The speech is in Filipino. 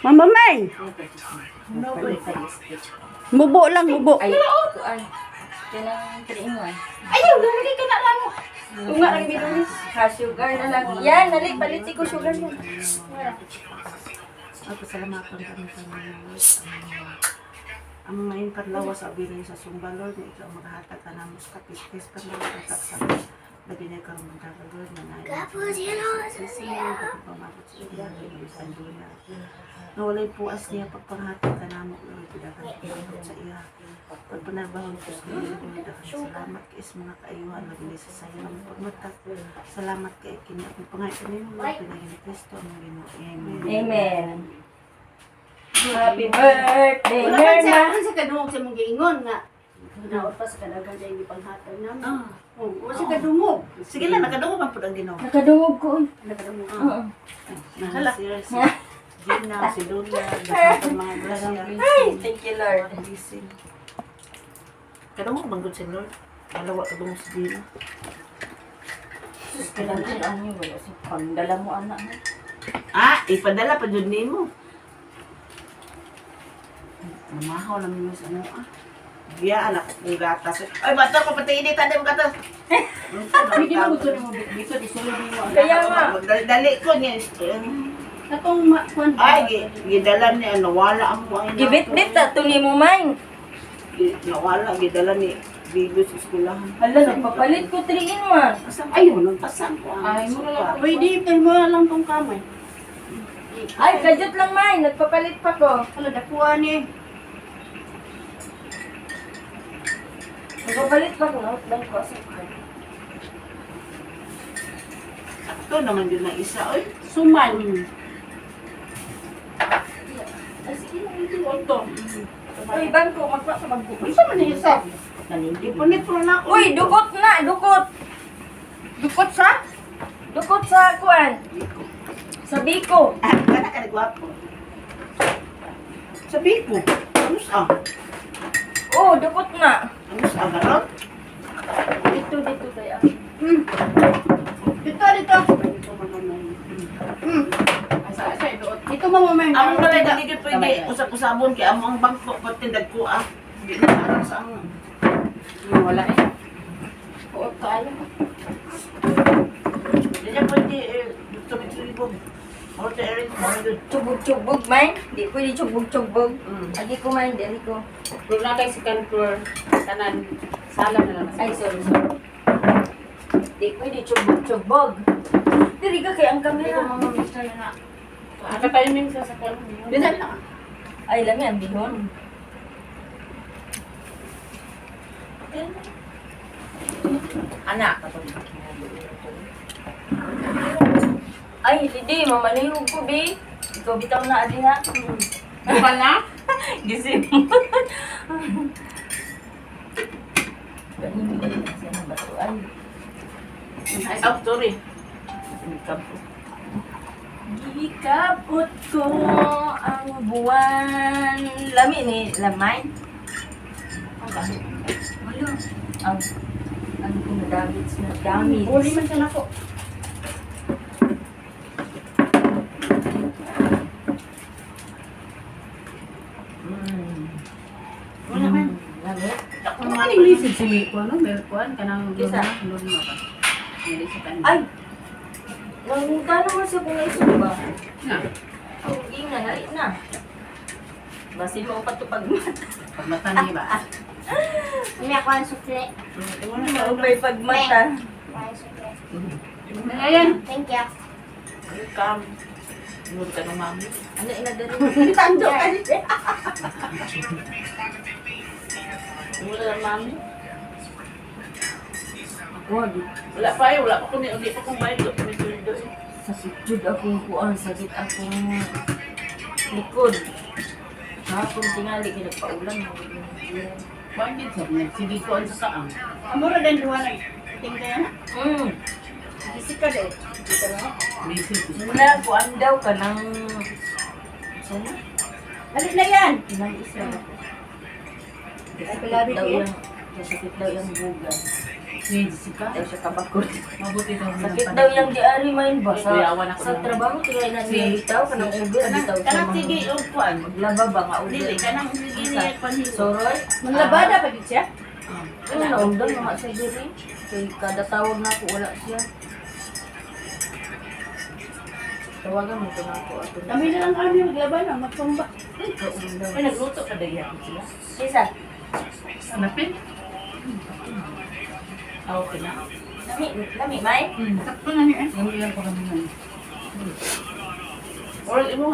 Mama May. Mubo lang, mubo. Ay, kuan. Kanang 3-in-1. Ayaw, lalagay ka na lang. Kung nga ang binulis, sugar na lang. Yan, nalik, paliti ko sugar yan. Ako salamatan kami sa mga ang mga yung kadlawa sa bilin sa sumbalor na ikaw maghatag ka na mas kapis-pis ka na maghatag sa lagi na ikaw maghagalor na na sisiyo kapag pamabot sa iya ng pandula na walay puas niya pagpanghatag ka na mo pidakan pinabot sa iya pag panabahon ko sa iyo salamat kais mga kaayuhan lagi sa sayo ng pagmatag salamat kay kini akong pangayon mo pinagin ni Kristo ang Ginoo amen. Amen. Happy birthday, Wala man Merna. sa sa kadungog sa mong giingon nga. Naot pa sa kadagan sa hindi panghatag namin. Wala sa kadungog. Sige lang, nakadungo man po ang Ginoo. Nakadungog ko. Nakadungog. Oo. Hala. Si Gina, si Lula, ang mga grasya. Ay, thank you, Lord. Gising. Kadungo bang good si Lord? Alawa kadungo si Gina. Kailangan ang yun, wala si pandala mo, anak. Ipadala pa dyan ni mo. Namahaw lang mo sa ano Biya, anak ng gatas. Ay, bata ko, pati init, hindi mo gatas. Hindi mo gusto mo dito, isulod mo. Kaya nga. Dali ko niya. Katong kuan. Ay, gidala ni, nawala ang buhay na. Gibit-bit, tuloy mo, man. Nawala, gidala ni Bigo sa eskwelahan. Hala, nagpapalit ko 3-in-1. Ayun, nagpasan ko ang Ay, mura lang. suka. Pwede, pero mura lang tong kamay. Ay, kajut lang, man. Nagpapalit pa ko. Hala, dakuan eh. Nagpapalit pa ko. Out lang ko. Ito naman yun na isa, oy. Suman. Ay, sige lang. Ito. Uy, bangko. Magpapabagko. Isa man yung isa. Ipunit mo na ako. Uy, dukot na. Dukot. Dukot sa? Dukot sa kuan. Sa biko. Kana ka nagwapo. Sabi ko, ano sa? Oh, dukot na. Ano sa garot? Dito kaya. Dito, dito. Asa, doon. Dito mo mamay. Ang balay na hindi pwede usap-usabon kaya amo ang bangko pati dagko ah. Hindi na alam sa ang Wala eh. Oo, kaalam. Hindi niya pwede tumit-tulibog. Orte Eric, mga doon. Chubog-chubog, man. Di pwede chubog-chubog. Agi ko, man. Dali ko. Doon na kayo second floor. Kanan. Sala na lang. Ay, sorry. Di pwede chubog-chubog. Dili ka kay ang camera. Naka-timing sa sakwan. Dinal na. Ay, lami ang bihon. Anak. Ay, hindi. Mamalihog ko, be. Ikaw bitaw na, adi ha. Diba na? Gising. Ganun din siya ng batuan. Oh, sorry. Gikabot ko ang buwan. Lami ni lamay. Ang kahit. Wala. Ang damage na damage. Uli man siya na po. Wala man. Lami. Ano man yung message si Miko, no? Melkuan, kanang Kisa? lulun mo ba? Hindi sa kanila. Ay! Nang gano'n mo siya kung iso ba? Na. Ang inga na rin na. Basin mo pa ito pagmata. Pagmata niya ba? May ako ang sukle. May pagmata. Ayan. Thank you. Welcome. Nunod ka ng mami. Ano inadari? Tando ka niya. Nunod ka ng mami. Wala pa eh, wala pa kung hindi pa kung bayad ko. Pinituldo eh. Sakit jud akong kuan, sakit akong likod. Hapon tingali, kinagpaulan mo. Bakit sa mga sige ko ang sakaang. Amura din duwa na tingkaya na. Isi ka daw. Dito na. Message. Muna, kuan daw ka ng... Sana? Dali na yan. Ilang isa. Ay, palari Daw ko yan. yung... Kasakit daw yung bugan. Ni Jessica. Daw siya kabakod. Mabuti daw. Sakit daw yung diari main ba? Sa, Kuyawan ako sa ng- trabaho, tingay na niya bitaw, kanang uber, bitaw siya Kanang sige og kuan. maglaba ba nga uber? Dili kanang sige niya panhilo. Soroy? Manlabada pa gid siya. Ano na, undang mga sa diri. Kaya kada tawag na ako, wala siya. Tawagan mo ito na ako. Kami na lang kami maglaban na magtumba. Undang. Ay nagluto ka dahil sila. Isa, Hanapin. Okay na. lami, may? Sakto na niya. Ang ilan pa kami na. Or imo